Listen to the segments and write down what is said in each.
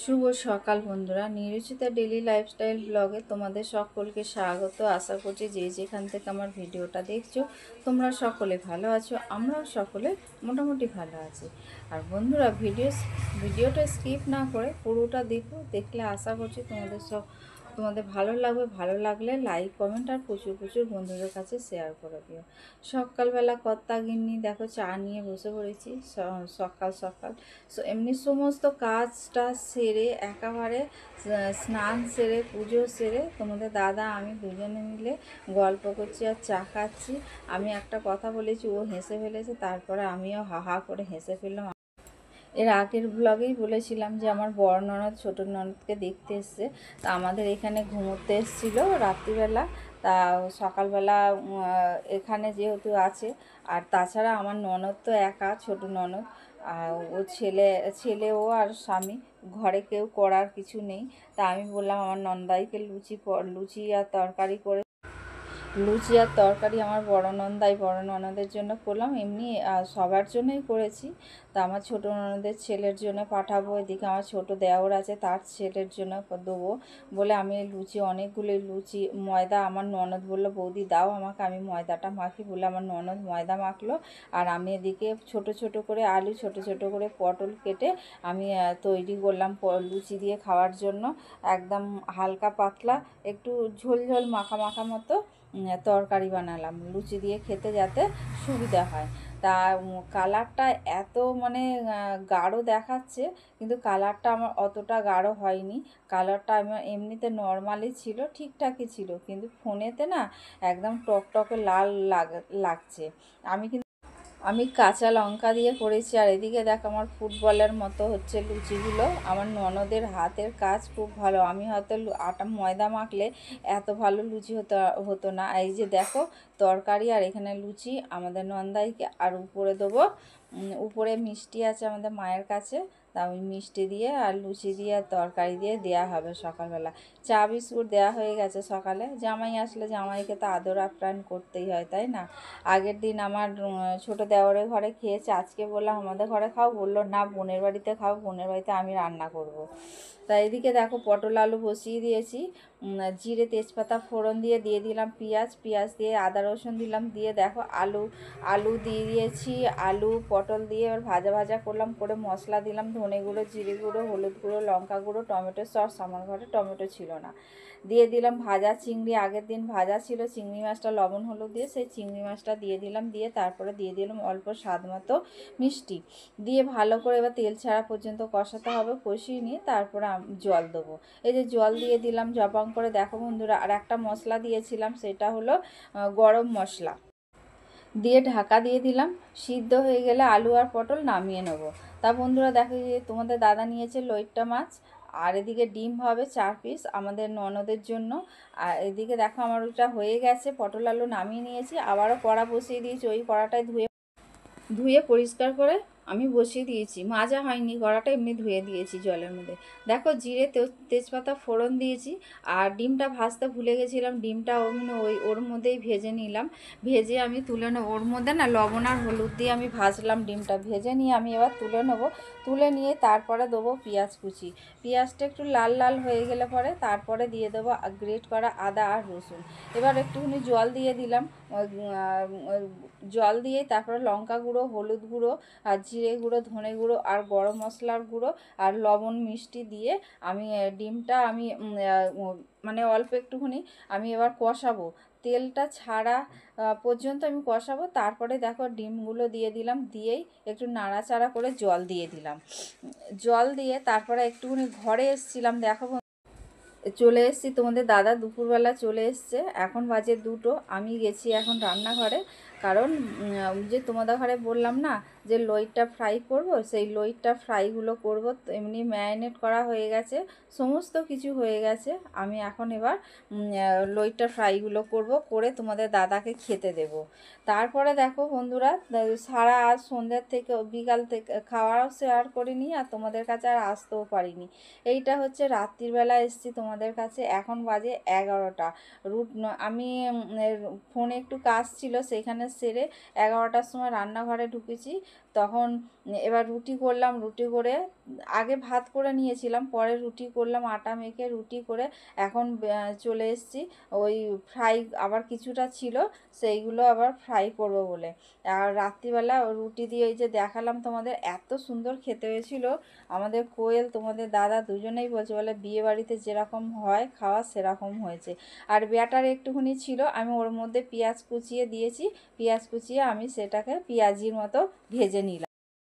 শুভ সকাল বন্ধুরা, নিরুচিতা daily lifestyle ব্লগে তোমাদের সকলকে স্বাগত। আশা করছি যে যেখান থেকে আমার ভিডিওটা দেখছো তোমরা সকলে ভালো আছো, আমরাও সকলে মোটামুটি ভালো আছি। আর বন্ধুরা, ভিডিওটা স্কিপ না করে পুরোটা দেখলে আশা করছি তোমাদের ভালো লাগবে। ভালো লাগলে লাইক কমেন্ট আর প্রচুর প্রচুর বন্ধুদের কাছে শেয়ার করে দিও। সকালবেলা কর্তা গিন্নি দেখো চা নিয়ে বসে পড়েছি সকাল সকাল। এমনি সমস্ত কাজটা সেরে একেবারে স্নান সেরে পুজো সেরে তোমাদের দাদা আমি দুজনে মিলে গল্প করছি আর চা খাচ্ছি। আমি একটা কথা বলেছি, ও হেসে ফেলেছে, তারপরে আমিও হা হা করে হেসে ফেললাম। এর আগের ব্লগেই বলেছিলাম যে আমার বড় ননদ ছোটো ননদকে দেখতে এসছে। তা আমাদের এখানে ঘুমোতে এসেছিলো রাত্রিবেলা। তা সকালবেলা এখানে যেহেতু আছে, আর তাছাড়া আমার ননদ তো একা, ছোটো ননদ। আর ও ছেলে ও আর স্বামী, ঘরে কেউ করার কিছু নেই। তা আমি বললাম আমার নন্দাইকে লুচি আর তরকারি আমার বড় ননদের জন্য করলাম। এমনি সবার জন্যই করেছি। তা আমার ছোটো ননদের ছেলের জন্য পাঠাবো, এদিকে আমার ছোটো দেওর আছে তার ছেলের জন্য দেবো বলে আমি অনেকগুলো লুচি ময়দা আমার ননদ বললো বৌদি দাও আমাকে, আমি ময়দাটা মাখি বলে আমার ননদ ময়দা মাখলো। আর আমি এদিকে ছোট ছোট করে আলু, ছোট ছোট করে পটল কেটে আমি তৈরি করলাম লুচি দিয়ে খাওয়ার জন্য। একদম হালকা পাতলা একটু ঝোল ঝোল মাখা মাখা মতো তরকারি বানালাম লুচি দিয়ে খেতে যাতে সুবিধা হয়। তা কালারটা এত মানে গাঢ় দেখাচ্ছে, কিন্তু কালারটা আমার অতটা গাঢ় হয়নি। কালারটা আমার এমনিতে নর্মালি ছিল, ঠিকঠাকই ছিল, কিন্তু ফোনেতে না একদম টকটকে লাল লাগছে। আমি কাঁচা লঙ্কা দিয়ে করেছি। আর এদিকে দেখ আমার ফুটবলের মতো হচ্ছে লুচিগুলো। আমার ননদের হাতের কাজ খুব ভালো। আমি হয়তো আটা ময়দা মাখলে এত ভালো লুচি হতো না। এই যে দেখো তরকারি আর এখানে লুচি আমাদের নন্দাইকে, আর উপরে দেবো উপরে মিষ্টি আছে আমাদের মায়ের কাছে। তা ওই মিষ্টি দিয়ে আর লুচি দিয়ে আর তরকারি দিয়ে দেওয়া হবে সকালবেলা। চা বিস্কুট দেওয়া হয়ে গেছে সকালে। জামাই আসলে জামাইকে তো আদর আপ্যায়ন করতেই হয়, তাই না? আগের দিন আমার ছোটো দেওরের ঘরে খেয়েছে, আজকে বললাম আমাদের ঘরে খাও, বললো না বোনের বাড়িতে খাও, বোনের বাড়িতে আমি রান্না করব। তা এদিকে দেখো পটল আলু বসিয়ে দিয়েছি। জিরে তেজপাতা ফোড়ন দিয়ে দিলাম পেঁয়াজ দিয়ে আদা রসুন দিলাম, দিয়ে দেখো আলু দিয়ে দিয়েছি। আলু পটল দিয়ে এবার ভাজা ভাজা করলাম, করে মশলা দিলাম ধনে গুঁড়ো, জিরে গুঁড়ো, হলুদ গুঁড়ো, লঙ্কা গুঁড়ো, টমেটো সস, আমার ঘরে টমেটো ছিল না। দিয়ে দিলাম ভাজা চিংড়ি, আগের দিন ভাজা ছিল চিংড়ি মাছটা লবণ হলুদ দিয়ে, সেই চিংড়ি মাছটা দিয়ে দিলাম। দিয়ে তারপরে দিয়ে দিলাম অল্প স্বাদ মতো মিষ্টি দিয়ে ভালো করে এবার তেল ছাড়া পর্যন্ত কষাতে হবে। কষিয়ে নিয়ে তারপরে জল দেবো। এই যে জল দিয়ে দিলাম জবাং করে। দেখো বন্ধুরা, আর একটা মশলা দিয়েছিলাম, সেটা হলো গরম মশলা দিয়ে ঢাকা দিয়ে দিলাম। সিদ্ধ হয়ে গেলে আলু আর পটল নামিয়ে নেব। তা বন্ধুরা দেখো, যে তোমাদের দাদা নিয়েছে লইট্টা মাছ, আর এদিকে ডিম হবে 4 পিস আমাদের ননদের জন্য। আর এদিকে দেখো আমার ওটা হয়ে গেছে, পটল আলু নামিয়ে নিয়েছি, আবারও কড়া বসিয়ে দিয়েছি। ওই কড়াটায় ধুয়ে পরিষ্কার করে আমি বসিয়ে দিয়েছি, মাজা হয়নি কড়াটা, এমনি ধুয়ে দিয়েছি জলের মধ্যে। দেখো জিরে তেজপাতা ফোড়ন দিয়েছি। আর ডিমটা ভাজতে ভুলে গেছিলাম, ডিমটা ওর মধ্যেই ভেজে নিলাম। ভেজে আমি তুলে নেব, ওর মধ্যে না লবণ আর হলুদ দিয়ে আমি ভাজলাম ডিমটা। ভেজে নিয়ে আমি এবার তুলে নেব। তুলে নিয়ে তারপরে দেবো পেঁয়াজ কুচি। পেঁয়াজটা একটু লাল লাল হয়ে গেলে পরে তারপরে দিয়ে দেবো গ্রেট করা আদা আর রসুন। এবার একটুখানি জল দিয়ে দিলাম। জল দিয়ে তারপরে লঙ্কা গুঁড়ো, হলুদ গুঁড়ো আর জিরে গুঁড়ো, ধনে গুঁড়ো আর গরম মশলার গুঁড়ো আর লবণ মিষ্টি দিয়ে আমি ডিমটা আমি মানে অল্প একটুখানি আমি এবার কষাবো। তেলটা ছাড়া পর্যন্ত আমি কষাবো। তারপরে দেখো ডিমগুলো দিয়ে দিলাম, দিয়েই একটু নাড়াচাড়া করে জল দিয়ে দিলাম। জল দিয়ে তারপরে একটুখানি ঘরে এসছিলাম। দেখো চলে এসেছি, তোমাদের দাদা দুপুরবেলা চলে এসছে, এখন বাজে 2টো। আমি গেছি এখন রান্নাঘরে, কারণ যে তোমাদের ঘরে বললাম না যে লইট্টা ফ্রাই করব, সেই লইট্টা ফ্রাইগুলো করব। তো এমনি ম্যারিনেট করা হয়ে গেছে, সমস্ত কিছু হয়ে গেছে। আমি এখন এবার লইট্টা ফ্রাইগুলো করব, করে তোমাদের দাদাকে খেতে দেব। তারপরে দেখো বন্ধুরা, সারা আজ সন্ধ্যার থেকে বিকাল থেকে খাওয়াও শেয়ার করিনি, আর তোমাদের কাছে আর আসতেও পারিনি। এইটা হচ্ছে রাত্রিবেলা এসছি তোমাদের কাছে, এখন বাজে 11টা। আমি ফোনে একটু কাজ ছিল, সেখানে সেরে 11টার সময় রান্নাঘরে ঢুকেছি। তখন এবার রুটি করলাম, রুটি করে আগে ভাত করে নিয়েছিলাম, পরে রুটি করলাম, আটা মেখে রুটি করে এখন চলে এসেছি ওই ফ্রাই আবার কিছুটা ছিল সেইগুলো আবার ফ্রাই করব বলে। আর রাত্রিবেলা রুটি দিয়ে ওই যে দেখালাম তোমাদের, এত সুন্দর খেতে হয়েছিল। আমাদের কোয়েল তোমাদের দাদা দুজনেই বলছে, বলে বিয়ে বাড়িতে যেরকম হয় খাওয়া সেরকম হয়েছে। আর ব্যাটার একটুখানি ছিল, আমি ওর মধ্যে পেঁয়াজ কুচিয়ে দিয়েছি, পেঁয়াজ কুচিয়ে আমি সেটাকে পেঁয়াজির মতো ভেজে নিলাম।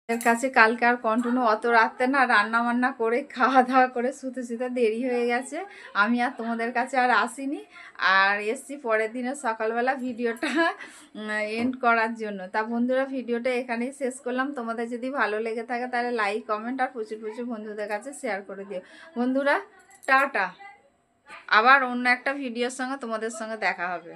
এর কাছে কালকে আর কন্টিনিউ অত রাত্রে না রান্না বান্না করে খাওয়া দাওয়া করে শুতে শুতে দেরি হয়ে গেছে, আমি আর তোমাদের কাছে আর আসিনি, আর এসছি পরের দিনে সকালবেলা ভিডিওটা এন্ড করার জন্য। তা বন্ধুরা, ভিডিওটা এখানেই শেষ করলাম। তোমাদের যদি ভালো লেগে থাকে তাহলে লাইক কমেন্ট আর প্রচুর প্রচুর বন্ধুদের কাছে শেয়ার করে দিও। বন্ধুরা টাটা, আবার অন্য একটা ভিডিওর সঙ্গে তোমাদের সঙ্গে দেখা হবে।